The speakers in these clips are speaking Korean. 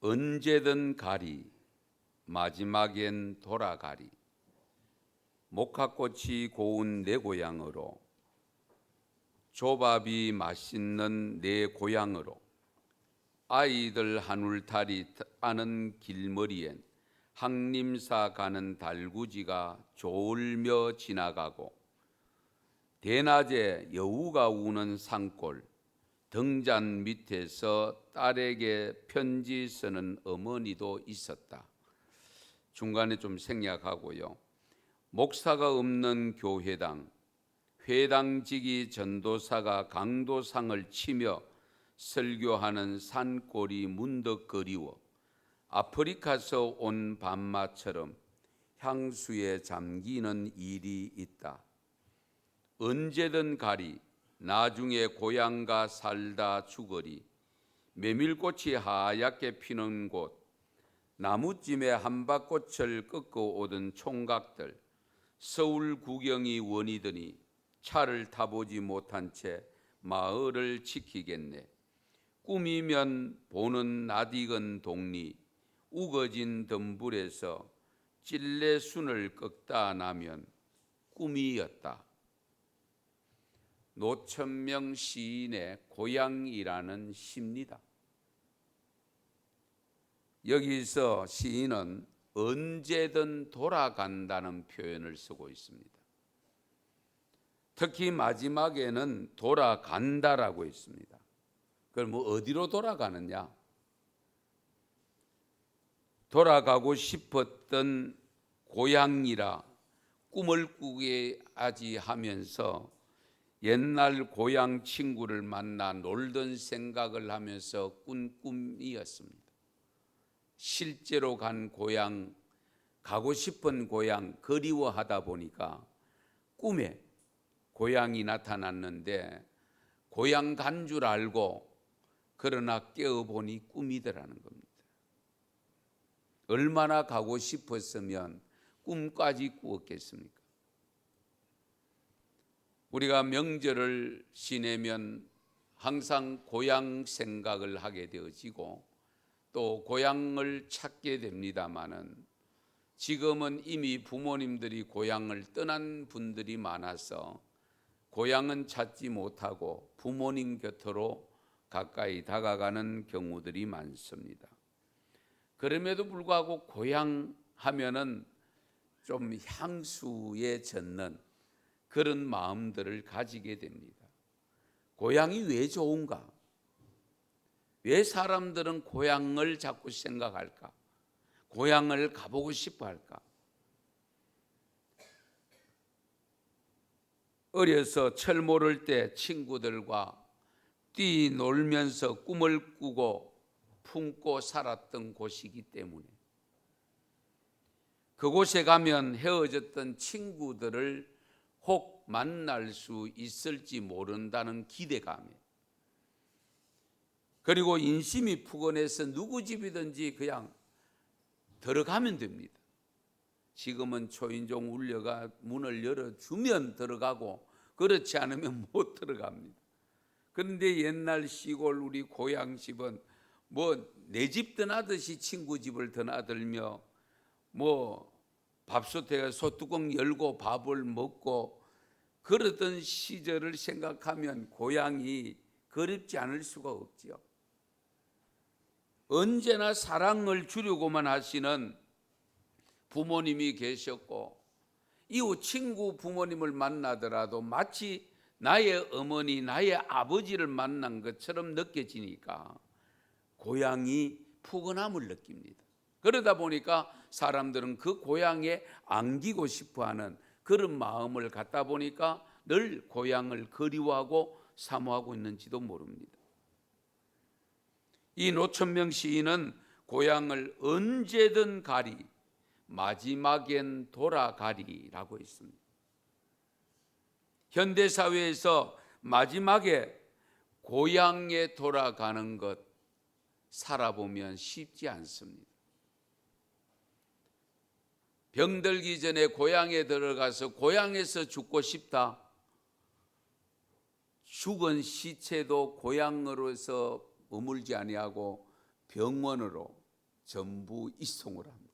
언제든 가리 마지막엔 돌아가리. 목화꽃이 고운 내 고향으로, 조밥이 맛있는 내 고향으로, 아이들 한울타리 따는 길머리엔 항림사 가는 달구지가 졸며 지나가고, 대낮에 여우가 우는 산골, 등잔 밑에서 딸에게 편지 쓰는 어머니도 있었다. 중간에 좀 생략하고요. 목사가 없는 교회당, 회당직이 전도사가 강도상을 치며 설교하는 산골이 문득 그리워 아프리카서 온 밤마처럼 향수에 잠기는 일이 있다. 언제든 가리 나중에 고향가 살다 죽으리. 메밀꽃이 하얗게 피는 곳, 나무찜에 한밭꽃을 꺾어 오던 총각들, 서울 구경이 원이더니 차를 타보지 못한 채 마을을 지키겠네. 꿈이면 보는 낯익은 동리, 우거진 덤불에서 찔레순을 꺾다 나면 꿈이었다. 노천명 시인의 고향이라는 시입니다. 여기서 시인은 언제든 돌아간다는 표현을 쓰고 있습니다. 특히 마지막에는 돌아간다라고 했습니다. 그럼 뭐 어디로 돌아가느냐? 돌아가고 싶었던 고향이라 꿈을 꾸게 하지 하면서 옛날 고향 친구를 만나 놀던 생각을 하면서 꾼 꿈이었습니다. 실제로 간 고향, 가고 싶은 고향 그리워하다 보니까 꿈에 고향이 나타났는데 고향 간 줄 알고 그러나 깨어보니 꿈이더라는 겁니다. 얼마나 가고 싶었으면 꿈까지 꾸었겠습니까? 우리가 명절을 지내면 항상 고향 생각을 하게 되어지고 또 고향을 찾게 됩니다마는 지금은 이미 부모님들이 고향을 떠난 분들이 많아서 고향은 찾지 못하고 부모님 곁으로 가까이 다가가는 경우들이 많습니다. 그럼에도 불구하고 고향 하면은 좀 향수에 젖는 그런 마음들을 가지게 됩니다. 고향이 왜 좋은가? 왜 사람들은 고향을 자꾸 생각할까? 고향을 가보고 싶어 할까? 어려서 철모를 때 친구들과 뛰놀면서 꿈을 꾸고 품고 살았던 곳이기 때문에 그곳에 가면 헤어졌던 친구들을 혹 만날 수 있을지 모른다는 기대감에, 그리고 인심이 푸근해서 누구 집이든지 그냥 들어가면 됩니다. 지금은 초인종 울려가 문을 열어주면 들어가고 그렇지 않으면 못 들어갑니다. 그런데 옛날 시골 우리 고향집은 뭐 내 집 떠나듯이 친구 집을 떠나들며 뭐 밥솥에 소뚜껑 열고 밥을 먹고 그러던 시절을 생각하면 고향이 그립지 않을 수가 없지요. 언제나 사랑을 주려고만 하시는 부모님이 계셨고 이웃 친구 부모님을 만나더라도 마치 나의 어머니, 나의 아버지를 만난 것처럼 느껴지니까 고향이 푸근함을 느낍니다. 그러다 보니까 사람들은 그 고향에 안기고 싶어하는 그런 마음을 갖다 보니까 늘 고향을 그리워하고 사모하고 있는지도 모릅니다. 이 노천명 시인은 고향을 언제든 가리, 마지막엔 돌아가리라고 했습니다. 현대사회에서 마지막에 고향에 돌아가는 것 살아보면 쉽지 않습니다. 병들기 전에 고향에 들어가서 고향에서 죽고 싶다. 죽은 시체도 고향으로서 머물지 아니하고 병원으로 전부 이송을 합니다.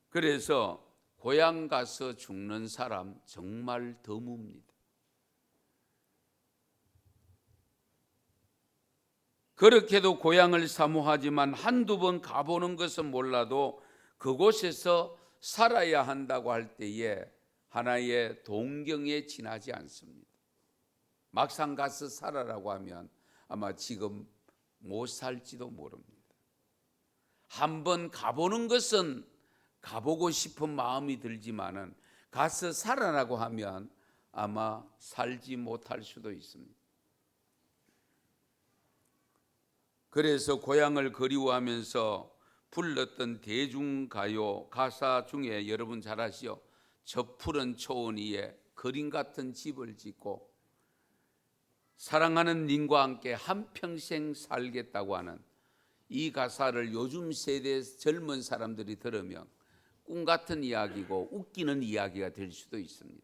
그래서 고향 가서 죽는 사람 정말 드뭅니다. 그렇게도 고향을 사모하지만 한두 번 가보는 것은 몰라도 그곳에서 살아야 한다고 할 때에 하나의 동경에 지나지 않습니다. 막상 가서 살아라고 하면 아마 지금 못 살지도 모릅니다. 한번 가보는 것은 가보고 싶은 마음이 들지만은 가서 살아라고 하면 아마 살지 못할 수도 있습니다. 그래서 고향을 그리워하면서 불렀던 대중가요 가사 중에 여러분 잘 아시죠? 저 푸른 초원 위에 그림 같은 집을 짓고 사랑하는 님과 함께 한평생 살겠다고 하는 이 가사를 요즘 세대 젊은 사람들이 들으면 꿈 같은 이야기고 웃기는 이야기가 될 수도 있습니다.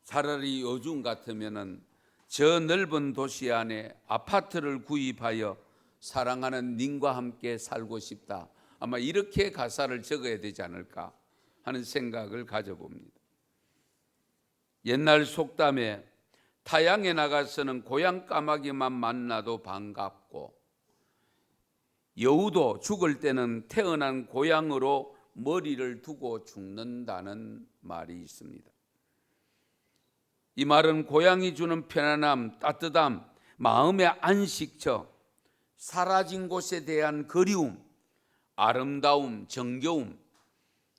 차라리 요즘 같으면은 저 넓은 도시 안에 아파트를 구입하여 사랑하는 님과 함께 살고 싶다. 아마 이렇게 가사를 적어야 되지 않을까 하는 생각을 가져봅니다. 옛날 속담에 타양에 나가서는 고향 까마귀만 만나도 반갑고 여우도 죽을 때는 태어난 고향으로 머리를 두고 죽는다는 말이 있습니다. 이 말은 고향이 주는 편안함, 따뜻함, 마음의 안식처, 사라진 곳에 대한 그리움, 아름다움, 정겨움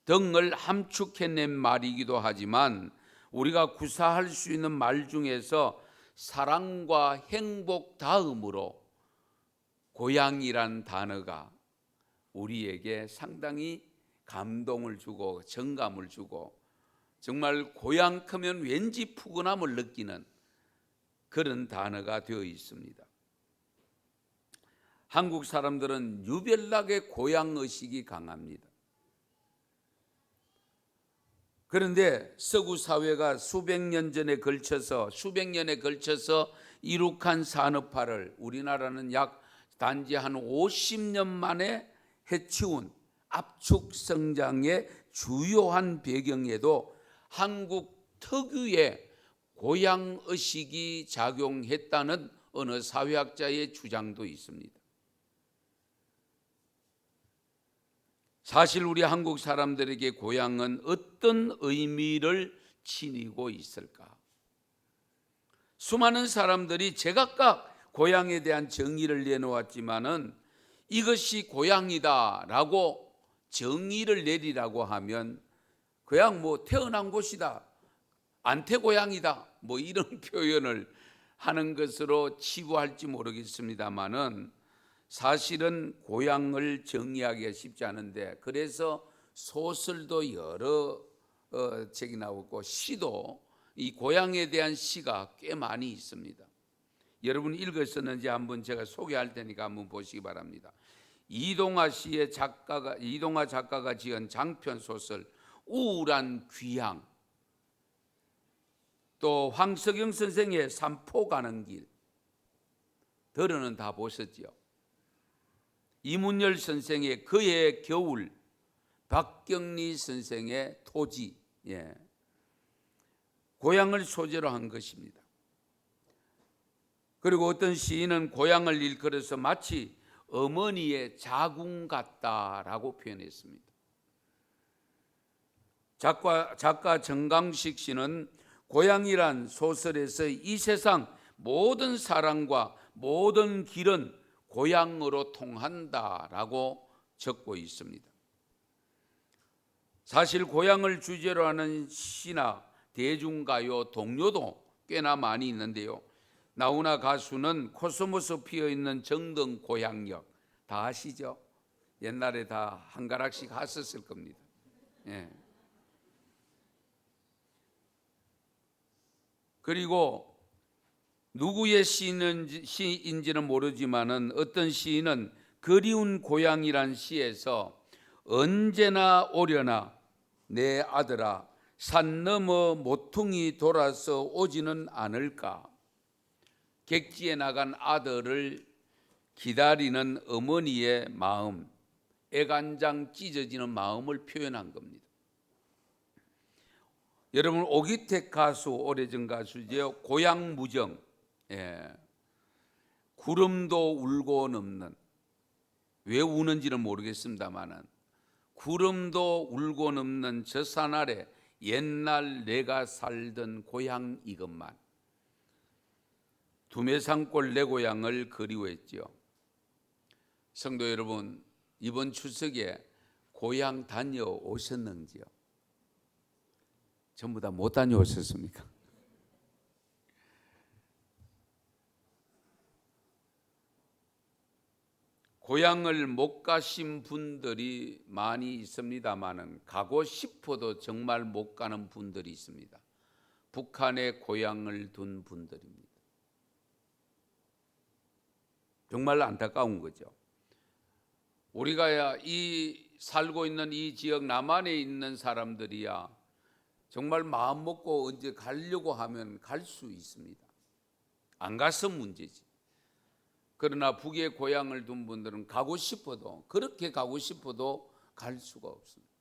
등을 함축해낸 말이기도 하지만 우리가 구사할 수 있는 말 중에서 사랑과 행복 다음으로 고향이란 단어가 우리에게 상당히 감동을 주고 정감을 주고 정말 고향 크면 왠지 푸근함을 느끼는 그런 단어가 되어 있습니다. 한국 사람들은 유별나게 고향 의식이 강합니다. 그런데 서구 사회가 수백 년에 걸쳐서 이룩한 산업화를 우리나라는 약 단지 한 50년 만에 해치운 압축 성장의 주요한 배경에도 한국 특유의 고향 의식이 작용했다는 어느 사회학자의 주장도 있습니다. 사실 우리 한국 사람들에게 고향은 어떤 의미를 지니고 있을까? 수많은 사람들이 제각각 고향에 대한 정의를 내놓았지만은 이것이 고향이다라고 정의를 내리라고 하면 그냥 태어난 곳이다, 안태 고향이다, 이런 표현을 하는 것으로 치부할지 모르겠습니다만은 사실은 고향을 정의하기가 쉽지 않은데 그래서 소설도 여러 책이 나오고 시도 이 고향에 대한 시가 꽤 많이 있습니다. 여러분 읽으셨는지 한번 제가 소개할 테니까 한번 보시기 바랍니다. 이동화 작가가 지은 장편 소설 우울한 귀향, 또 황석영 선생의 삼포 가는 길, 들어는 다 보셨죠? 이문열 선생의 그의 겨울, 박경리 선생의 토지, 고향을 소재로 한 것입니다. 그리고 어떤 시인은 고향을 일컬어서 마치 어머니의 자궁 같다라고 표현했습니다. 작가 정강식 씨는 고향이란 소설에서 이 세상 모든 사랑과 모든 길은 고향으로 통한다라고 적고 있습니다. 사실 고향을 주제로 하는 시나 대중가요, 동요도 꽤나 많이 있는데요. 나훈아 가수는 코스모스 피어있는 정든 고향역, 다 아시죠? 옛날에 다 한 가락씩 하셨을 겁니다. 그리고 누구의 시인지는 모르지만은 어떤 시인은 그리운 고향이란 시에서 언제나 오려나 내 아들아 산 너머 모퉁이 돌아서 오지는 않을까, 객지에 나간 아들을 기다리는 어머니의 마음, 애간장 찢어지는 마음을 표현한 겁니다. 여러분, 오기택 가수, 오래전 가수죠. 고향무정, 구름도 울고 넘는, 왜 우는지는 모르겠습니다만은 구름도 울고 넘는 저 산 아래 옛날 내가 살던 고향 이것만, 두메산골 내 고향을 그리워했지요. 성도 여러분, 이번 추석에 고향 다녀오셨는지요? 전부 다 못 다녀오셨습니까? 고향을 못 가신 분들이 많이 있습니다만은 가고 싶어도 정말 못 가는 분들이 있습니다. 북한에 고향을 둔 분들입니다. 정말 안타까운 거죠. 우리가 살고 있는 이 지역 남한에 있는 사람들이야 정말 마음 먹고 언제 가려고 하면 갈 수 있습니다. 안 가서 문제지. 그러나 북에 고향을 둔 분들은 가고 싶어도, 그렇게 가고 싶어도 갈 수가 없습니다.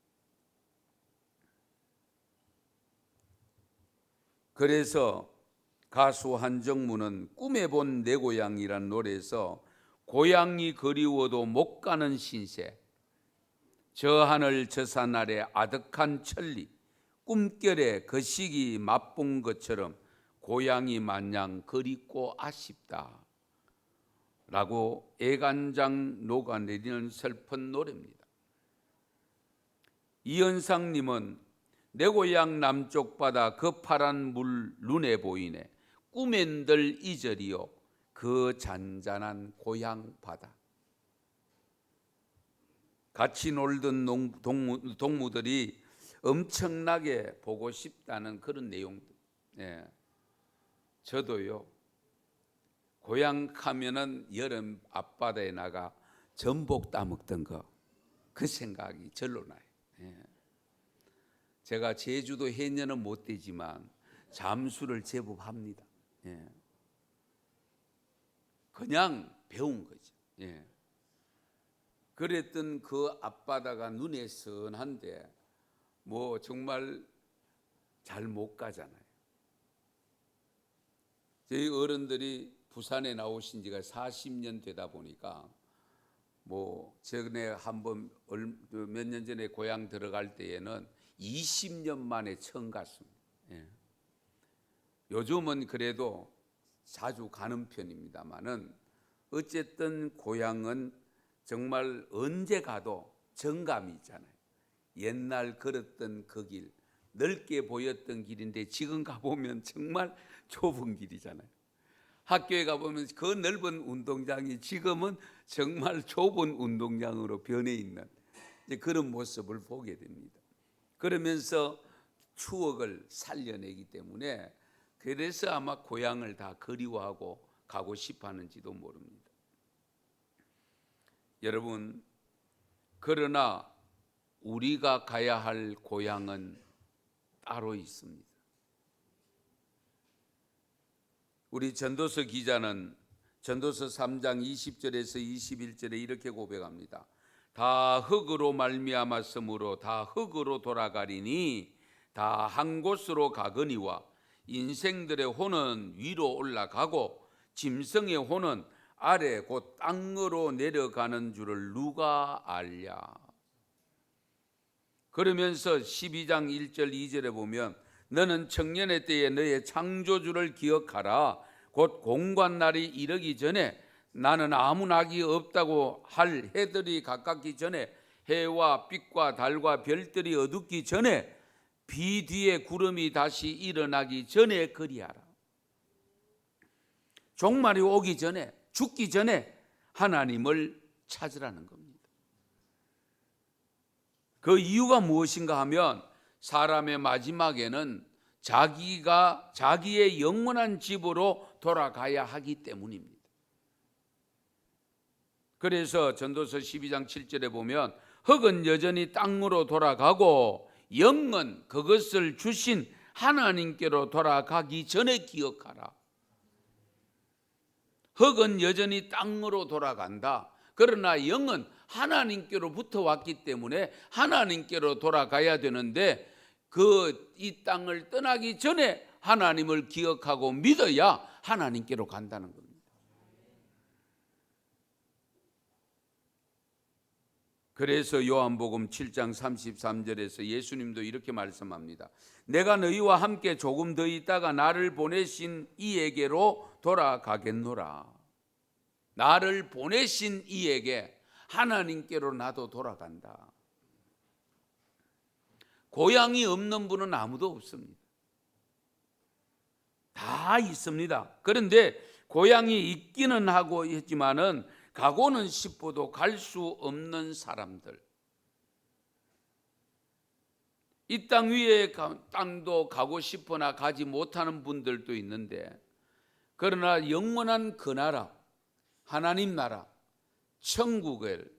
그래서 가수 한정무는 꿈에 본 내 고향이란 노래에서 고향이 그리워도 못 가는 신세, 저 하늘 저 산 아래 아득한 천리, 꿈결에 그 시기 맛본 것처럼 고향이 마냥 그립고 아쉽다 라고 애간장 녹아내리는 슬픈 노래입니다. 이현상님은 내 고향 남쪽 바다 그 파란 물 눈에 보이네, 꿈엔들 이절이요 그 잔잔한 고향 바다. 같이 놀던 동무들이 엄청나게 보고 싶다는 그런 내용들. 저도요, 고향 가면은 여름 앞바다에 나가 전복 따먹던 거, 그 생각이 절로 나요. 제가 제주도 해녀는 못 되지만 잠수를 제법 합니다. 그냥 배운 거죠. 그랬던 그 앞바다가 눈에 선한데 뭐 정말 잘 못 가잖아요. 저희 어른들이 부산에 나오신 지가 40년 되다 보니까 뭐 전에 한번 몇 년 전에 고향 들어갈 때에는 20년 만에 처음 갔습니다. 요즘은 그래도 자주 가는 편입니다만은 어쨌든 고향은 정말 언제 가도 정감이 있잖아요. 옛날 걸었던 그 길, 넓게 보였던 길인데 지금 가보면 정말 좁은 길이잖아요. 학교에 가보면 그 넓은 운동장이 지금은 정말 좁은 운동장으로 변해 있는 그런 모습을 보게 됩니다. 그러면서 추억을 살려내기 때문에 그래서 아마 고향을 다 그리워하고 가고 싶어 하는지도 모릅니다. 여러분, 그러나 우리가 가야 할 고향은 따로 있습니다. 우리 전도서 기자는 전도서 3장 20절에서 21절에 이렇게 고백합니다. 다 흙으로 말미암았으므로 다 흙으로 돌아가리니 다 한 곳으로 가거니와 인생들의 혼은 위로 올라가고 짐승의 혼은 아래 곧 땅으로 내려가는 줄을 누가 알랴. 그러면서 12장 1절 2절에 보면 너는 청년의 때에 너의 창조주를 기억하라. 곧 공관날이 이르기 전에 나는 아무 낙이 없다고 할 해들이 가깝기 전에 해와 빛과 달과 별들이 어둡기 전에 비 뒤에 구름이 다시 일어나기 전에 그리하라. 종말이 오기 전에, 죽기 전에 하나님을 찾으라는 겁니다. 그 이유가 무엇인가 하면 사람의 마지막에는 자기의 영원한 집으로 돌아가야 하기 때문입니다. 그래서 전도서 12장 7절에 보면 흙은 여전히 땅으로 돌아가고 영은 그것을 주신 하나님께로 돌아가기 전에 기억하라. 흙은 여전히 땅으로 돌아간다. 그러나 영은 하나님께로부터 왔기 때문에 하나님께로 돌아가야 되는데 이 땅을 떠나기 전에 하나님을 기억하고 믿어야 하나님께로 간다는 겁니다. 그래서 요한복음 7장 33절에서 예수님도 이렇게 말씀합니다. 내가 너희와 함께 조금 더 있다가 나를 보내신 이에게로 돌아가겠노라. 나를 보내신 이에게, 하나님께로 나도 돌아간다. 고향이 없는 분은 아무도 없습니다. 다 있습니다. 그런데 고향이 있기는 하고 있지만은 가고는 싶어도 갈 수 없는 사람들, 이 땅 위에 땅도 가고 싶으나 가지 못하는 분들도 있는데, 그러나 영원한 그 나라, 하나님 나라, 천국을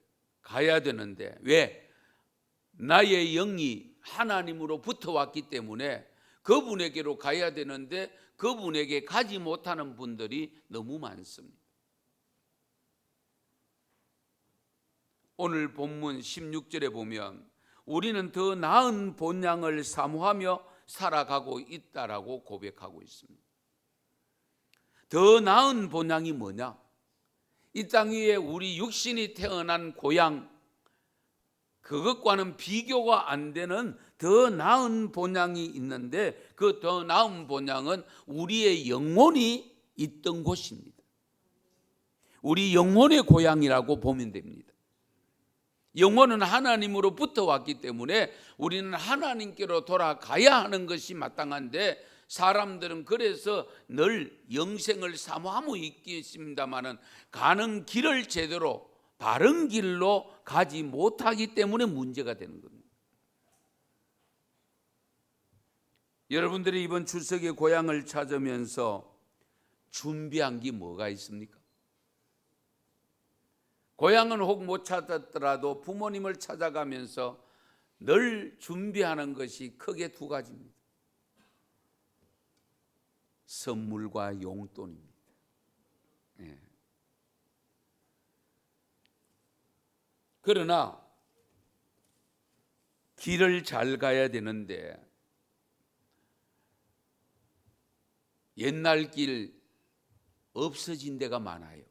가야 되는데, 왜? 나의 영이 하나님으로부터 왔기 때문에 그분에게로 가야 되는데 그분에게 가지 못하는 분들이 너무 많습니다. 오늘 본문 16절에 보면 우리는 더 나은 본향을 사모하며 살아가고 있다라고 고백하고 있습니다. 더 나은 본향이 뭐냐? 이 땅 위에 우리 육신이 태어난 고향, 그것과는 비교가 안 되는 더 나은 본향이 있는데, 그 더 나은 본향은 우리의 영혼이 있던 곳입니다. 우리 영혼의 고향이라고 보면 됩니다. 영혼은 하나님으로부터 왔기 때문에 우리는 하나님께로 돌아가야 하는 것이 마땅한데, 사람들은 그래서 늘 영생을 사모하고 있겠습니다마는 가는 길을 제대로 바른 길로 가지 못하기 때문에 문제가 되는 겁니다. 여러분들이 이번 추석에 고향을 찾으면서 준비한 게 뭐가 있습니까? 고향은 혹 못 찾았더라도 부모님을 찾아가면서 늘 준비하는 것이 크게 두 가지입니다. 선물과 용돈입니다. 네. 그러나 길을 잘 가야 되는데 옛날 길 없어진 데가 많아요.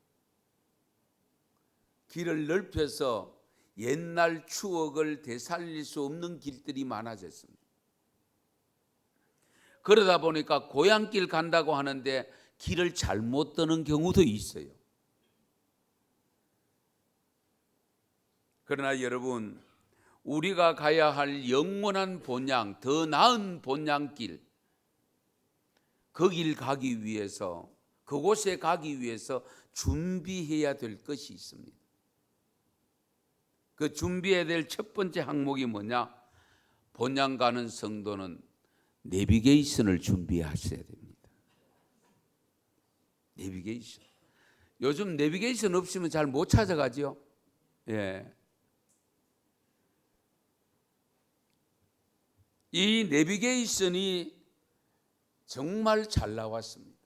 길을 넓혀서 옛날 추억을 되살릴 수 없는 길들이 많아졌습니다. 그러다 보니까 고향길 간다고 하는데 길을 잘못 떠는 경우도 있어요. 그러나 여러분, 우리가 가야 할 영원한 본향, 더 나은 본향길, 그 길 가기 위해서, 그곳에 가기 위해서 준비해야 될 것이 있습니다. 그 준비해야 될 첫 번째 항목이 뭐냐? 본향 가는 성도는 내비게이션을 준비하셔야 됩니다. 내비게이션. 요즘 내비게이션 없으면 잘 못 찾아가죠. 예. 이 내비게이션이 정말 잘 나왔습니다.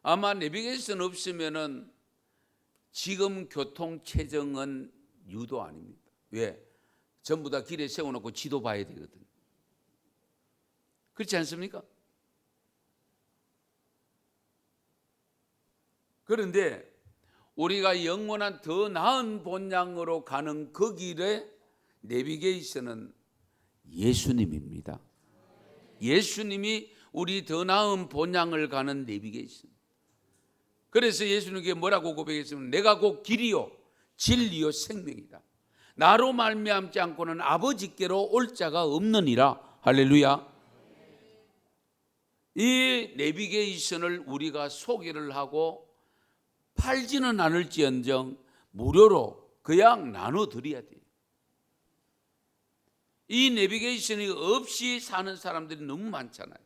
아마 내비게이션 없으면은 지금 교통 체증은 유도 아닙니다. 왜? 전부 다 길에 세워놓고 지도 봐야 되거든요. 그렇지 않습니까? 그런데 우리가 영원한 더 나은 본향으로 가는 그 길의 내비게이션은 예수님입니다. 예수님이 우리 더 나은 본향을 가는 내비게이션. 그래서 예수님께 뭐라고 고백했으면, 내가 곧 길이요 진리요 생명이다. 나로 말미암지 않고는 아버지께로 올 자가 없느니라. 할렐루야. 이 내비게이션을 우리가 소개를 하고 팔지는 않을지언정 무료로 그냥 나눠드려야 돼요. 이 내비게이션이 없이 사는 사람들이 너무 많잖아요.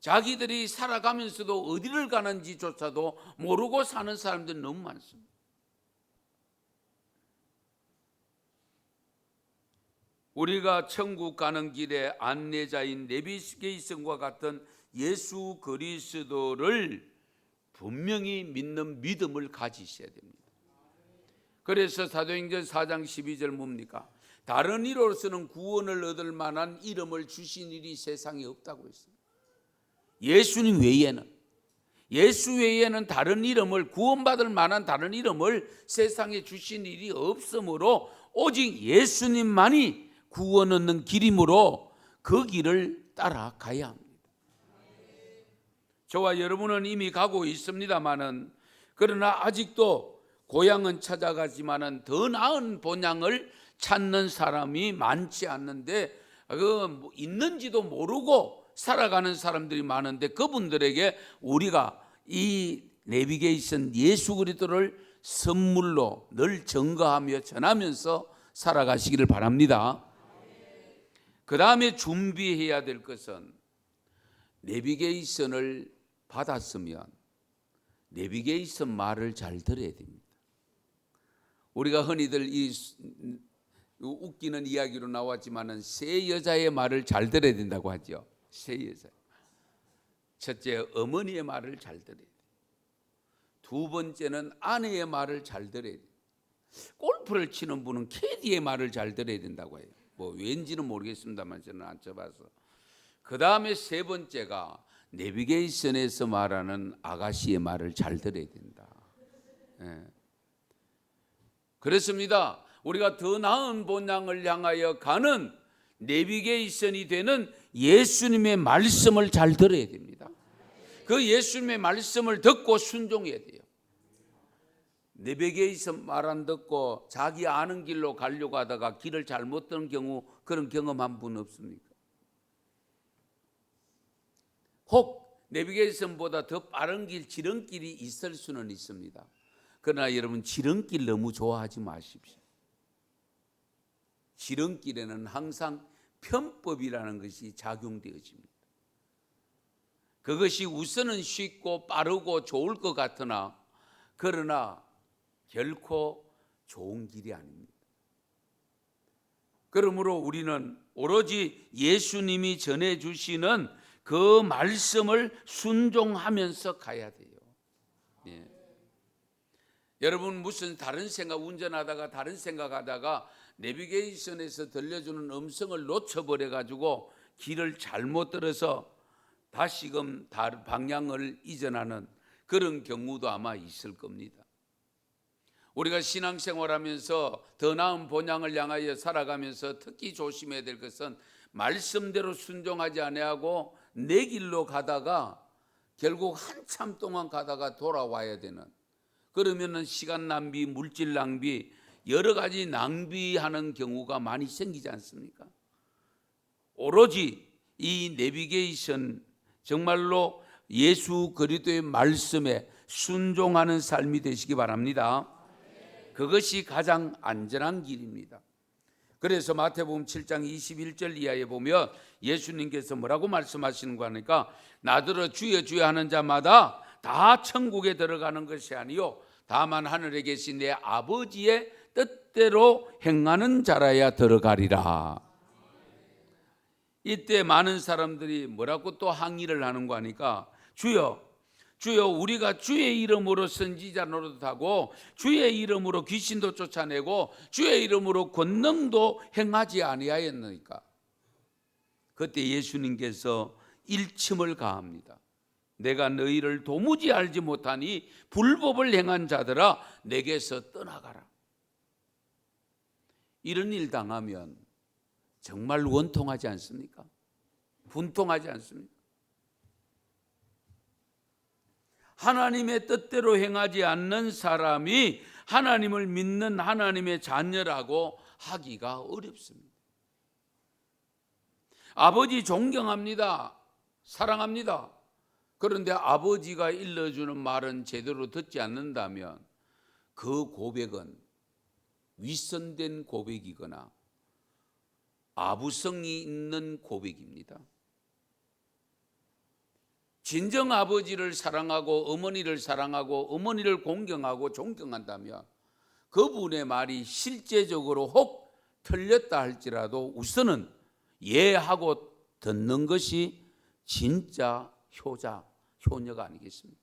자기들이 살아가면서도 어디를 가는지조차도 모르고 사는 사람들이 너무 많습니다. 우리가 천국 가는 길에 안내자인 내비게이션과 같은 예수 그리스도를 분명히 믿는 믿음을 가지셔야 됩니다. 그래서 사도행전 4장 12절 뭡니까? 다른 이로서는 구원을 얻을 만한 이름을 주신 일이 세상에 없다고 했습니다. 예수님 외에는, 예수 외에는 다른 이름을, 구원받을 만한 다른 이름을 세상에 주신 일이 없으므로 오직 예수님만이 구원 얻는 길이므로 그 길을 따라가야 합니다. 저와 여러분은 이미 가고 있습니다마는, 그러나 아직도 고향은 찾아가지만은 더 나은 본향을 찾는 사람이 많지 않는데, 그 있는지도 모르고 살아가는 사람들이 많은데, 그분들에게 우리가 이 내비게이션 예수 그리스도를 선물로 늘 증거하며 전하면서 살아가시기를 바랍니다. 그 다음에 준비해야 될 것은, 내비게이션을 받았으면 내비게이션 말을 잘 들어야 됩니다. 우리가 흔히들 이 웃기는 이야기로 나왔지만은 새 여자의 말을 잘 들어야 된다고 하죠. 새 여자. 첫째, 어머니의 말을 잘 들어야 돼요. 두 번째는 아내의 말을 잘 들어야 돼요. 골프를 치는 분은 캐디의 말을 잘 들어야 된다고 해요. 뭐 왠지는 모르겠습니다만 저는 안 쳐봐서. 그 다음에 세 번째가 내비게이션에서 말하는 아가씨의 말을 잘 들어야 된다. 예. 그렇습니다. 우리가 더 나은 본향을 향하여 가는 내비게이션이 되는 예수님의 말씀을 잘 들어야 됩니다. 그 예수님의 말씀을 듣고 순종해야 돼요. 내비게이션 말 안 듣고 자기 아는 길로 가려고 하다가 길을 잘못 듣는 경우, 그런 경험한 분 없습니까? 혹 내비게이션보다 더 빠른 길, 지름길이 있을 수는 있습니다. 그러나 여러분, 지름길 너무 좋아하지 마십시오. 지름길에는 항상 편법이라는 것이 작용되어집니다. 그것이 우선은 쉽고 빠르고 좋을 것 같으나, 그러나 결코 좋은 길이 아닙니다. 그러므로 우리는 오로지 예수님이 전해주시는 그 말씀을 순종하면서 가야 돼요. 예. 여러분, 무슨 다른 생각, 운전하다가 다른 생각하다가 내비게이션에서 들려주는 음성을 놓쳐버려 가지고 길을 잘못 들어서 다시금 방향을 이전하는 그런 경우도 아마 있을 겁니다. 우리가 신앙생활하면서 더 나은 본향을 향하여 살아가면서 특히 조심해야 될 것은, 말씀대로 순종하지 아니하고 내 길로 가다가 결국 한참 동안 가다가 돌아와야 되는, 그러면은 시간 낭비, 물질 낭비, 여러 가지 낭비하는 경우가 많이 생기지 않습니까? 오로지 이 내비게이션, 정말로 예수 그리스도의 말씀에 순종하는 삶이 되시기 바랍니다. 그것이 가장 안전한 길입니다. 그래서 마태복음 7장 21절 이하에 보면 예수님께서 뭐라고 말씀하시는 거 하니까, 나더러 주여 주여 하는 자마다 다 천국에 들어가는 것이 아니요 다만 하늘에 계신 내 아버지의 뜻대로 행하는 자라야 들어가리라. 이때 많은 사람들이 뭐라고 또 항의를 하는 거 하니까, 주여 주여, 우리가 주의 이름으로 선지자 노릇하고 주의 이름으로 귀신도 쫓아내고 주의 이름으로 권능도 행하지 아니하였느니까. 그때 예수님께서 일침을 가합니다. 내가 너희를 도무지 알지 못하니 불법을 행한 자들아 내게서 떠나가라. 이런 일 당하면 정말 원통하지 않습니까? 분통하지 않습니까? 하나님의 뜻대로 행하지 않는 사람이 하나님을 믿는 하나님의 자녀라고 하기가 어렵습니다. 아버지 존경합니다. 사랑합니다. 그런데 아버지가 일러주는 말은 제대로 듣지 않는다면 그 고백은 윗선된 고백이거나 아부성이 있는 고백입니다. 진정 아버지를 사랑하고 어머니를 사랑하고 어머니를 공경하고 존경한다면 그분의 말이 실제적으로 혹 틀렸다 할지라도 우선은 예하고 듣는 것이 진짜 효자, 효녀가 아니겠습니까?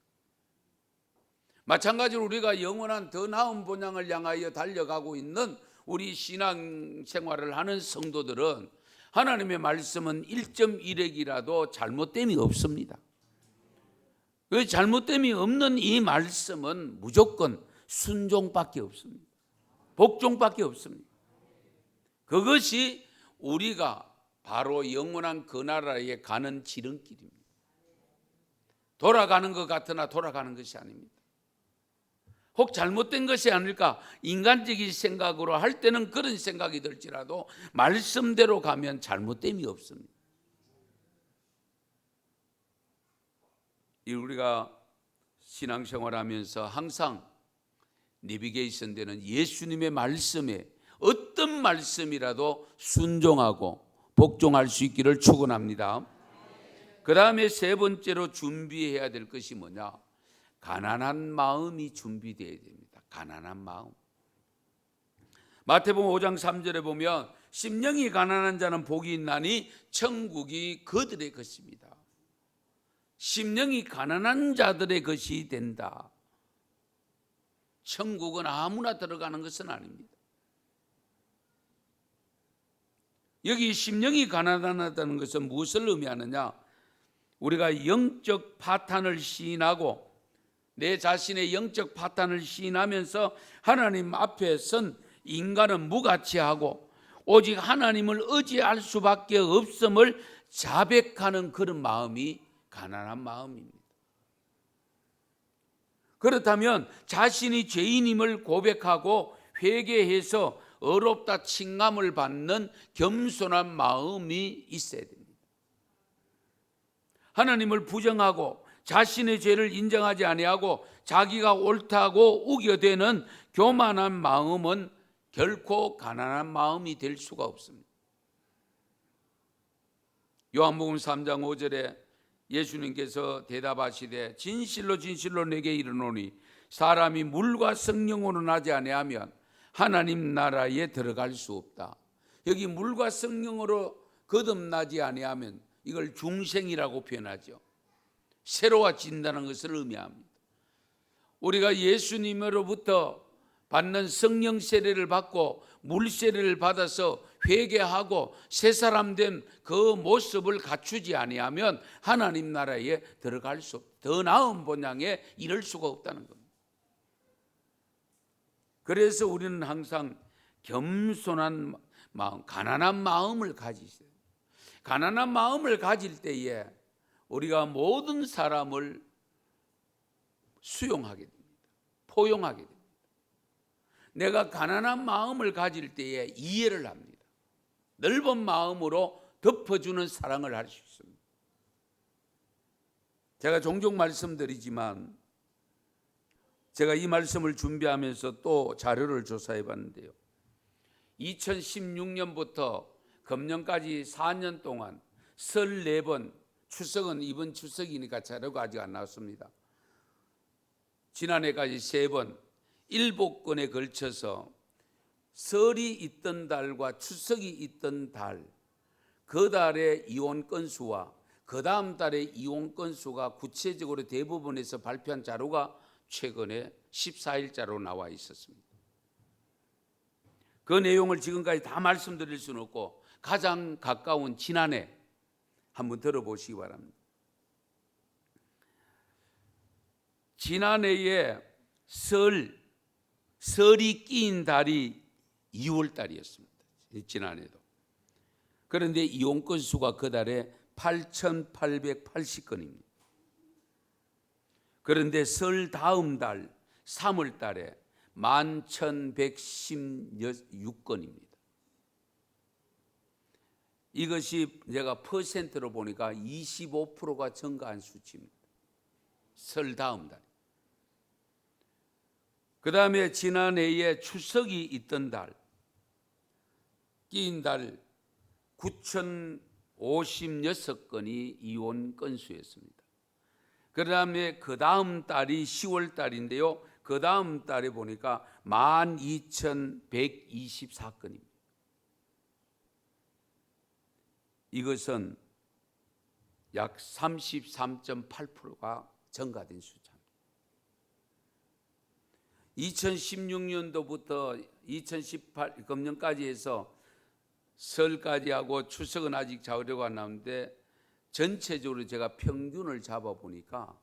마찬가지로 우리가 영원한 더 나은 본향을 향하여 달려가고 있는 우리 신앙생활을 하는 성도들은 하나님의 말씀은 1.1핵이라도 잘못됨이 없습니다. 그 잘못됨이 없는 이 말씀은 무조건 순종밖에 없습니다. 복종밖에 없습니다. 그것이 우리가 바로 영원한 그 나라에 가는 지름길입니다. 돌아가는 것 같으나 돌아가는 것이 아닙니다. 혹 잘못된 것이 아닐까 인간적인 생각으로 할 때는 그런 생각이 들지라도 말씀대로 가면 잘못됨이 없습니다. 우리가 신앙생활하면서 항상 내비게이션 되는 예수님의 말씀에 어떤 말씀이라도 순종하고 복종할 수 있기를 축원합니다. 그 다음에 세 번째로 준비해야 될 것이 뭐냐? 가난한 마음이 준비되어야 됩니다. 가난한 마음. 마태복음 5장 3절에 보면 심령이 가난한 자는 복이 있나니 천국이 그들의 것입니다. 심령이 가난한 자들의 것이 된다. 천국은 아무나 들어가는 것은 아닙니다. 여기 심령이 가난하다는 것은 무엇을 의미하느냐? 우리가 영적 파탄을 시인하고 내 자신의 영적 파탄을 시인하면서 하나님 앞에 선 인간은 무가치하고 오직 하나님을 의지할 수밖에 없음을 자백하는 그런 마음이 가난한 마음입니다. 그렇다면 자신이 죄인임을 고백하고 회개해서 의롭다 칭함을 받는 겸손한 마음이 있어야 됩니다. 하나님을 부정하고 자신의 죄를 인정하지 아니하고 자기가 옳다고 우겨대는 교만한 마음은 결코 가난한 마음이 될 수가 없습니다. 요한복음 3장 5절에 예수님께서 대답하시되 진실로 진실로 내게 이르노니 사람이 물과 성령으로 나지 아니하면 하나님 나라에 들어갈 수 없다. 여기 물과 성령으로 거듭나지 아니하면 이걸 중생이라고 표현하죠. 새로워진다는 것을 의미합니다. 우리가 예수님으로부터 받는 성령 세례를 받고 물 세례를 받아서 회개하고 새 사람 된 그 모습을 갖추지 아니하면 하나님 나라에 들어갈 수 없다. 더 나은 본향에 이를 수가 없다는 겁니다. 그래서 우리는 항상 겸손한 마음, 가난한 마음을 가지세요. 가난한 마음을 가질 때에 우리가 모든 사람을 수용하게 됩니다. 포용하게 됩니다. 내가 가난한 마음을 가질 때에 이해를 합니다. 넓은 마음으로 덮어주는 사랑을 할 수 있습니다. 제가 종종 말씀드리지만 제가 이 말씀을 준비하면서 또 자료를 조사해 봤는데요. 2016년부터 금년까지 4년 동안 14번, 추석은 이번 추석이니까 자료가 아직 안 나왔습니다. 지난해까지 3번, 7건에 걸쳐서 설이 있던 달과 추석이 있던 달, 그 달의 이혼 건수와 그 다음 달의 이혼 건수가 구체적으로 대부분에서 발표한 자료가 최근에 14일자로 나와 있었습니다. 그 내용을 지금까지 다 말씀드릴 수는 없고 가장 가까운 지난해 한번 들어보시기 바랍니다. 지난해에 설이 끼인 달이 2월 달이었습니다. 지난해도. 그런데 이혼 건수가 그 달에 8,880건입니다. 그런데 설 다음 달 3월 달에 11,116건입니다. 이것이 제가 퍼센트로 보니까 25%가 증가한 수치입니다. 설 다음 달. 그 다음에 지난해에 추석이 있던 달, 끼인 달 9,056건이 이혼 건수였습니다. 그 다음에 그 다음 달이 10월 달인데요. 그 다음 달에 보니까 12,124건입니다. 이것은 약 33.8%가 증가된 숫자입니다. 2016년도부터 2018 금년까지 해서 설까지 하고 추석은 아직 잡으려고 안 나오는데 전체적으로 제가 평균을 잡아보니까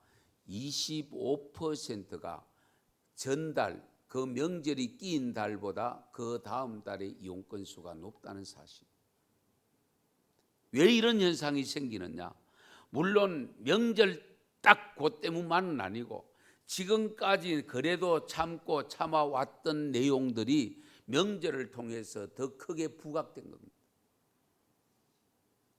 25%가 전달 그 명절이 끼인 달보다 그 다음 달에 이용 건수가 높다는 사실. 왜 이런 현상이 생기느냐? 물론 명절 딱 그 때문만은 아니고 지금까지 그래도 참고 참아왔던 내용들이 명절을 통해서 더 크게 부각된 겁니다.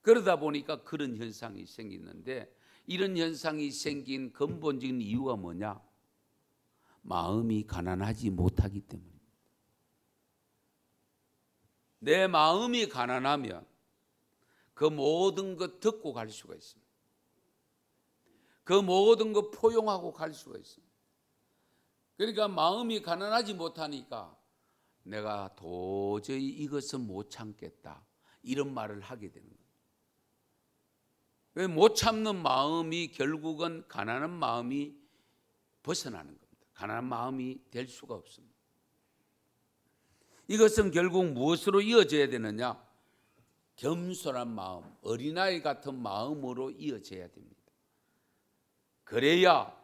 그러다 보니까 그런 현상이 생기는데 이런 현상이 생긴 근본적인 이유가 뭐냐? 마음이 가난하지 못하기 때문입니다. 내 마음이 가난하면 그 모든 것 듣고 갈 수가 있습니다. 그 모든 것 포용하고 갈 수가 있습니다. 그러니까 마음이 가난하지 못하니까 내가 도저히 이것은 못 참겠다 이런 말을 하게 되는 거예요. 왜 못 참는 마음이 결국은 가난한 마음이 벗어나는 겁니다. 가난한 마음이 될 수가 없습니다. 이것은 결국 무엇으로 이어져야 되느냐? 겸손한 마음, 어린아이 같은 마음으로 이어져야 됩니다. 그래야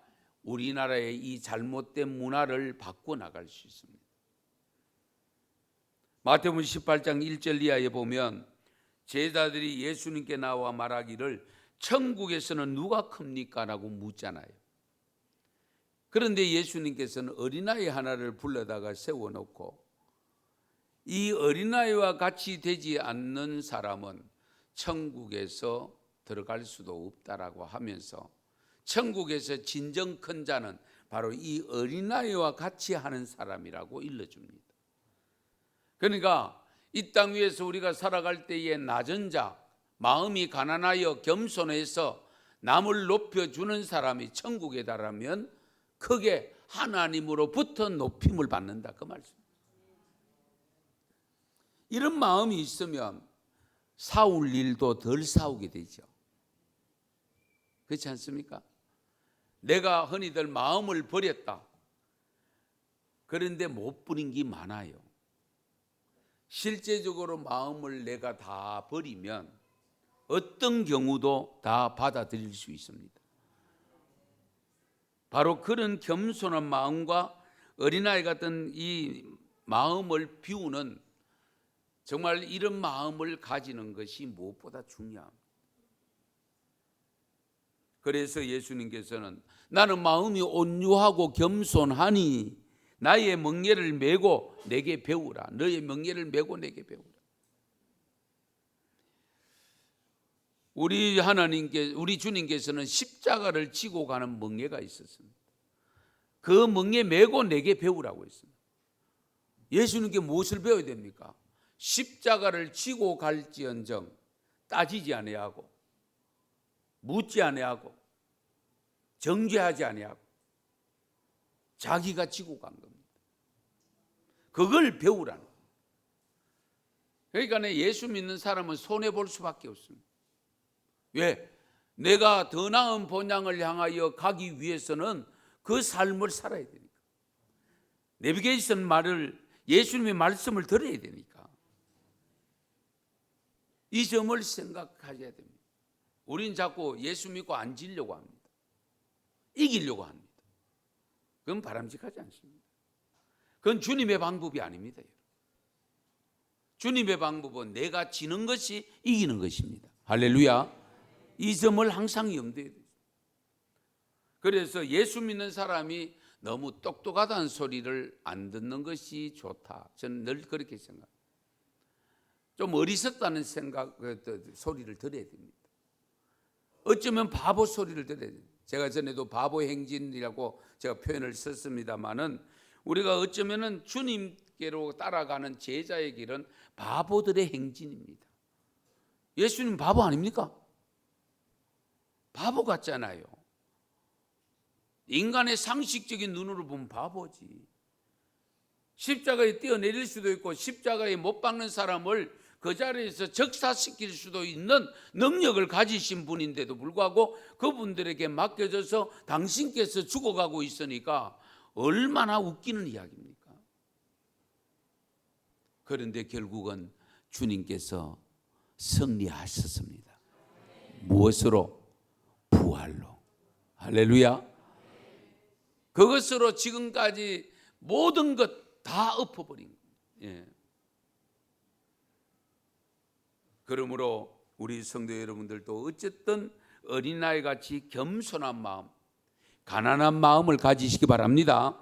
우리나라의 이 잘못된 문화를 바꿔나갈 수 있습니다. 마태복음 18장 1절 이하에 보면 제자들이 예수님께 나와 말하기를 천국에서는 누가 큽니까? 라고 묻잖아요. 그런데 예수님께서는 어린아이 하나를 불러다가 세워놓고 이 어린아이와 같이 되지 않는 사람은 천국에서 들어갈 수도 없다라고 하면서 천국에서 진정 큰 자는 바로 이 어린아이와 같이 하는 사람이라고 일러줍니다. 그러니까 이 땅 위에서 우리가 살아갈 때에 낮은 자, 마음이 가난하여 겸손해서 남을 높여주는 사람이 천국에 달하면 크게 하나님으로부터 높임을 받는다 그 말씀. 이런 마음이 있으면 싸울 일도 덜 싸우게 되죠. 그렇지 않습니까? 내가 흔히들 마음을 버렸다. 그런데 못 버린 게 많아요. 실제적으로 마음을 내가 다 버리면 어떤 경우도 다 받아들일 수 있습니다. 바로 그런 겸손한 마음과 어린아이 같은 이 마음을 비우는 정말 이런 마음을 가지는 것이 무엇보다 중요합니다. 그래서 예수님께서는 나는 마음이 온유하고 겸손하니 나의 멍에를 메고 내게 배우라. 너의 멍에를 메고 내게 배우라. 우리 주님께서는 십자가를 지고 가는 멍에가 있었습니다. 그 멍에 메고 내게 배우라고 했습니다. 예수님께 무엇을 배워야 됩니까? 십자가를 지고 갈지언정 따지지 아니하고 묻지 아니하고 정죄하지 아니하고 자기가 지고 간 겁니다. 그걸 배우라는 거예요. 그러니까 예수 믿는 사람은 손해볼 수밖에 없습니다. 왜? 내가 더 나은 본향을 향하여 가기 위해서는 그 삶을 살아야 되니까. 내비게이션 말을 예수님의 말씀을 들어야 되니까. 이 점을 생각하셔야 됩니다. 우린 자꾸 예수 믿고 앉으려고 합니다. 이기려고 합니다. 그건 바람직하지 않습니다. 그건 주님의 방법이 아닙니다. 주님의 방법은 내가 지는 것이 이기는 것입니다. 할렐루야. 이 점을 항상 염두에 두세요. 그래서 예수 믿는 사람이 너무 똑똑하다는 소리를 안 듣는 것이 좋다. 저는 늘 그렇게 생각합니다. 좀 어리석다는 소리를 들어야 됩니다. 어쩌면 바보 소리를 들어야 됩니다. 제가 전에도 바보 행진이라고 제가 표현을 썼습니다마는 우리가 어쩌면은 주님께로 따라가는 제자의 길은 바보들의 행진입니다. 예수님 바보 아닙니까? 바보 같잖아요. 인간의 상식적인 눈으로 보면 바보지. 십자가에 뛰어내릴 수도 있고 십자가에 못 박는 사람을 그 자리에서 적사시킬 수도 있는 능력을 가지신 분인데도 불구하고 그분들에게 맡겨져서 당신께서 죽어가고 있으니까 얼마나 웃기는 이야기입니까? 그런데 결국은 주님께서 승리하셨습니다. 무엇으로? 부활로. 할렐루야. 그것으로 지금까지 모든 것 다 엎어버린 거예요. 예. 그러므로 우리 성도 여러분들도 어쨌든 어린아이 같이 겸손한 마음, 가난한 마음을 가지시기 바랍니다.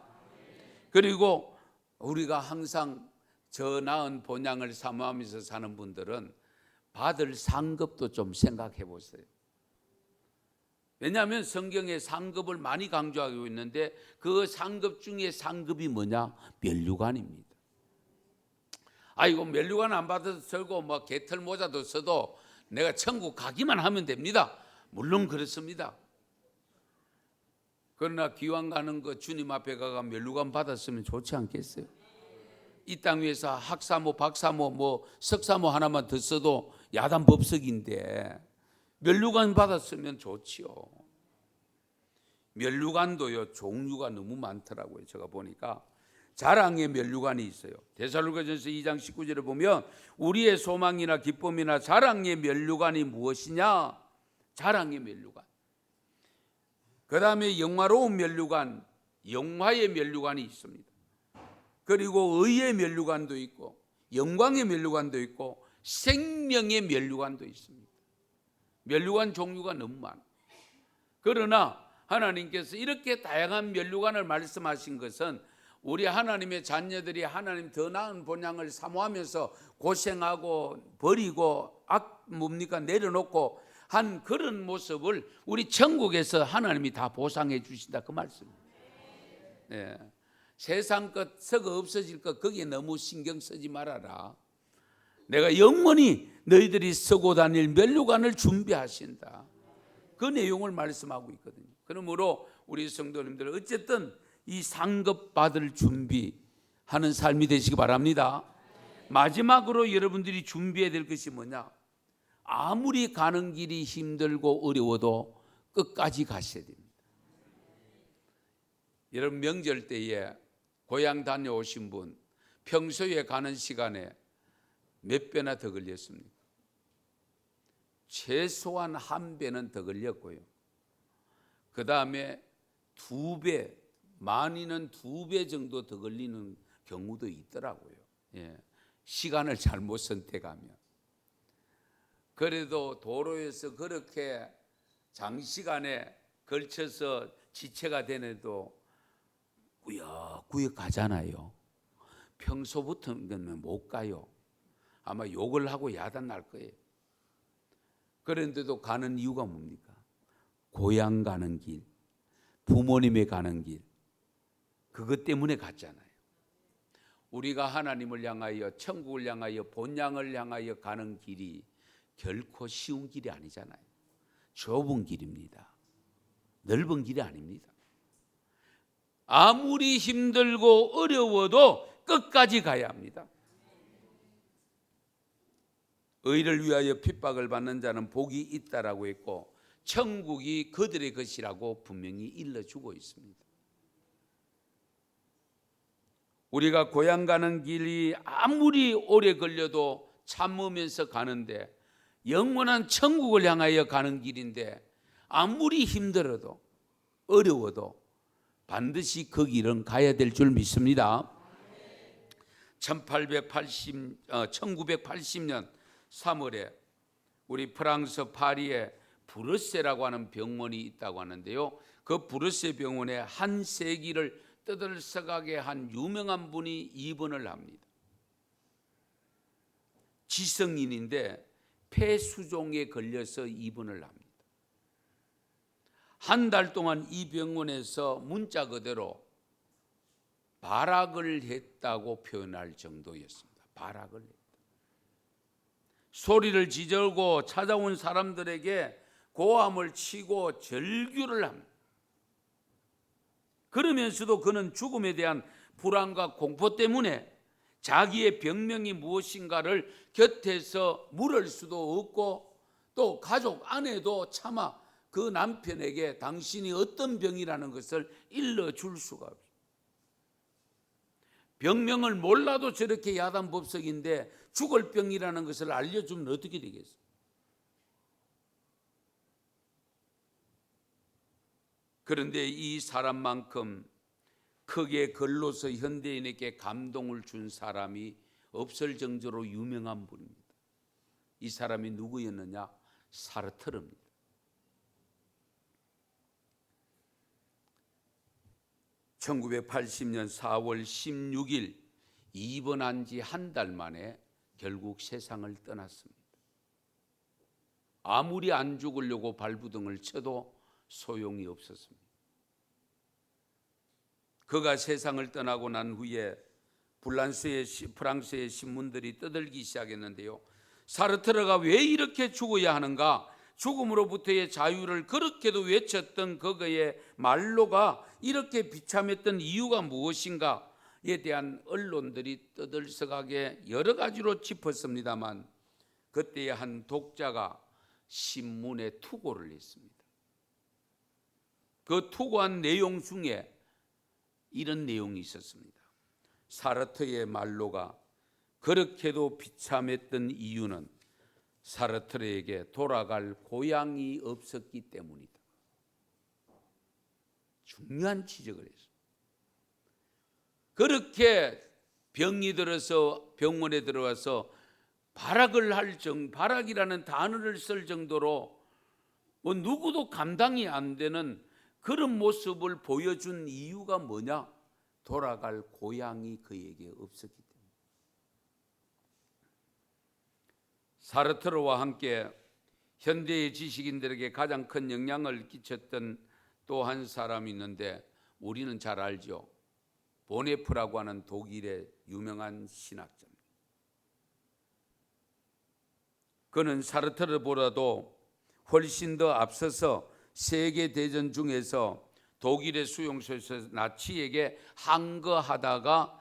그리고 우리가 항상 저 나은 본향을 사모하면서 사는 분들은 받을 상급도 좀 생각해 보세요. 왜냐하면 성경에 상급을 많이 강조하고 있는데 그 상급 중에 상급이 뭐냐? 면류관입니다. 아이고 면류관 안 받아도 되고 뭐 개털 모자도 써도 내가 천국 가기만 하면 됩니다. 물론 그렇습니다. 그러나 기왕 가는 거 주님 앞에 가가 면류관 받았으면 좋지 않겠어요? 이 땅 위에서 학사모, 박사모, 뭐 석사모 하나만 더 써도 야단 법석인데 면류관 받았으면 좋지요. 면류관도요 종류가 너무 많더라고요. 제가 보니까 자랑의 면류관이 있어요. 데살로니가전서 2장 19절에 보면 우리의 소망이나 기쁨이나 자랑의 면류관이 무엇이냐? 자랑의 면류관. 그 다음에 영화로운 면류관, 영화의 면류관이 있습니다. 그리고 의의 면류관도 있고 영광의 면류관도 있고 생명의 면류관도 있습니다. 면류관 종류가 너무 많아요. 그러나 하나님께서 이렇게 다양한 면류관을 말씀하신 것은 우리 하나님의 자녀들이 하나님 더 나은 본향을 사모하면서 고생하고 버리고 내려놓고 한 그런 모습을 우리 천국에서 하나님이 다 보상해 주신다 그 말씀입니다. 예. 세상 것 썩어 없어질 것 거기에 너무 신경 쓰지 말아라. 내가 영원히 너희들이 쓰고 다닐 면류관을 준비하신다. 그 내용을 말씀하고 있거든요. 그러므로 우리 성도님들 어쨌든 이 상급 받을 준비하는 삶이 되시기 바랍니다. 마지막으로 여러분들이 준비해야 될 것이 뭐냐? 아무리 가는 길이 힘들고 어려워도 끝까지 가셔야 됩니다. 여러분 명절 때에 고향 다녀오신 분 평소에 가는 시간에 몇 배나 더 걸렸습니까? 최소한 1배는 더 걸렸고요. 그 다음에 2배, 많이는 2배 정도 더 걸리는 경우도 있더라고요. 예. 시간을 잘못 선택하면. 그래도 도로에서 그렇게 장시간에 걸쳐서 지체가 되네도 구역구역 가잖아요. 평소부터는 못 가요. 아마 욕을 하고 야단 날 거예요. 그런데도 가는 이유가 뭡니까? 고향 가는 길, 부모님의 가는 길, 그것 때문에 갔잖아요. 우리가 하나님을 향하여 천국을 향하여 본향을 향하여 가는 길이 결코 쉬운 길이 아니잖아요. 좁은 길입니다. 넓은 길이 아닙니다. 아무리 힘들고 어려워도 끝까지 가야 합니다. 의를 위하여 핍박을 받는 자는 복이 있다라고 했고 천국이 그들의 것이라고 분명히 일러주고 있습니다. 우리가 고향 가는 길이 아무리 오래 걸려도 참으면서 가는데 영원한 천국을 향하여 가는 길인데 아무리 힘들어도 어려워도 반드시 그 길은 가야 될 줄 믿습니다. 1980년 3월에 우리 프랑스 파리에 브르세라고 하는 병원이 있다고 하는데요. 그 브르세 병원에 한 세기를 떠들썩하게 한 유명한 분이 입원을 합니다. 지성인인데 폐수종에 걸려서 입원을 합니다. 한 달 동안 이 병원에서 문자 그대로 발악을 했다고 표현할 정도였습니다. 발악을 했다. 소리를 지르고 찾아온 사람들에게 고함을 치고 절규를 합니다. 그러면서도 그는 죽음에 대한 불안과 공포 때문에 자기의 병명이 무엇인가를 곁에서 물을 수도 없고 또 가족 안에도 차마 그 남편에게 당신이 어떤 병이라는 것을 일러줄 수가 없어요. 병명을 몰라도 저렇게 야단법석인데 죽을 병이라는 것을 알려주면 어떻게 되겠어요? 그런데 이 사람만큼 크게 글로서 현대인에게 감동을 준 사람이 없을 정도로 유명한 분입니다. 이 사람이 누구였느냐? 사르트르입니다. 1980년 4월 16일 입원한 지 한 달 만에 결국 세상을 떠났습니다. 아무리 안 죽으려고 발부둥을 쳐도 소용이 없었습니다. 그가 세상을 떠나고 난 후에 프랑스의 신문들이 떠들기 시작했는데요. 사르트르가 왜 이렇게 죽어야 하는가? 죽음으로부터의 자유를 그렇게도 외쳤던 그의 말로가 이렇게 비참했던 이유가 무엇인가에 대한 언론들이 떠들썩하게 여러 가지로 짚었습니다만, 그때의 한 독자가 신문에 투고를 했습니다. 그 투고한 내용 중에 이런 내용이 있었습니다. 사르트르의 말로가 그렇게도 비참했던 이유는 사르트르에게 돌아갈 고향이 없었기 때문이다. 중요한 지적을 했습니다. 그렇게 병이 들어서 병원에 들어와서 발악이라는 단어를 쓸 정도로 누구도 감당이 안 되는 그런 모습을 보여준 이유가 뭐냐? 돌아갈 고향이 그에게 없었기 때문에. 사르트르와 함께 현대의 지식인들에게 가장 큰 영향을 끼쳤던 또 한 사람이 있는데 우리는 잘 알죠. 보네프라고 하는 독일의 유명한 신학자입니다. 그는 사르트르보다도 훨씬 더 앞서서 세계대전 중에서 독일의 수용소에서 나치에게 항거하다가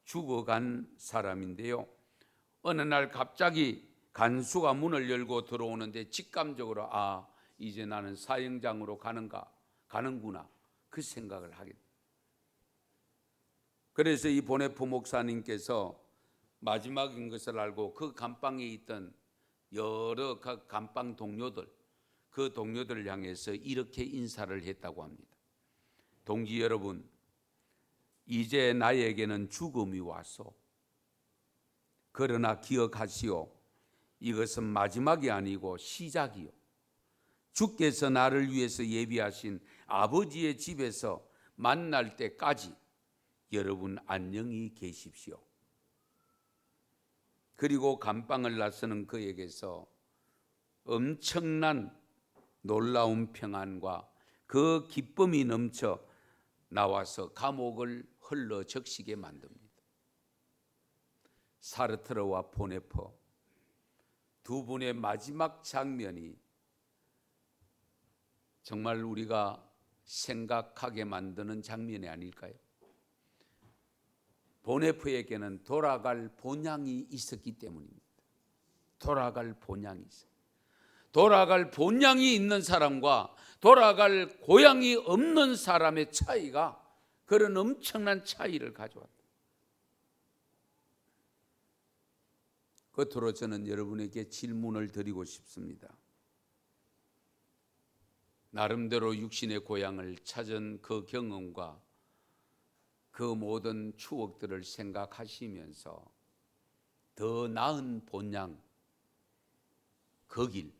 죽어간 사람인데요. 어느 날 갑자기 간수가 문을 열고 들어오는데 직감적으로 이제 나는 사형장으로 가는구나 그 생각을 하게 됩니다. 그래서 이 보네프 목사님께서 마지막인 것을 알고 그 감방에 있던 여러 감방 동료들, 그 동료들을 향해서 이렇게 인사를 했다고 합니다. 동지 여러분, 이제 나에게는 죽음이 왔소. 그러나 기억하시오. 이것은 마지막이 아니고 시작이요. 주께서 나를 위해서 예비하신 아버지의 집에서 만날 때까지 여러분 안녕히 계십시오. 그리고 감방을 나서는 그에게서 엄청난 놀라운 평안과 그 기쁨이 넘쳐 나와서 감옥을 흘러 적시게 만듭니다. 사르트르와 보네프 두 분의 마지막 장면이 정말 우리가 생각하게 만드는 장면이 아닐까요? 보네프에게는 돌아갈 본향이 있었기 때문입니다. 돌아갈 본향이 있어요. 돌아갈 본향이 있는 사람과 돌아갈 고향이 없는 사람의 차이가 그런 엄청난 차이를 가져왔다. 끝으로 저는 여러분에게 질문을 드리고 싶습니다. 나름대로 육신의 고향을 찾은 그 경험과 그 모든 추억들을 생각하시면서 더 나은 본향, 그 길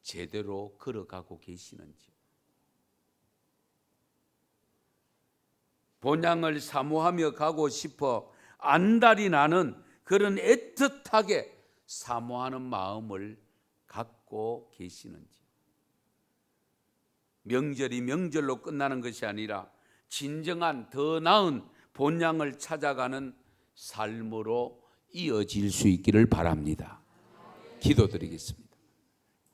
제대로 걸어가고 계시는지, 본향을 사모하며 가고 싶어 안달이 나는 그런 애틋하게 사모하는 마음을 갖고 계시는지, 명절이 명절로 끝나는 것이 아니라 진정한 더 나은 본향을 찾아가는 삶으로 이어질 수 있기를 바랍니다. 기도드리겠습니다.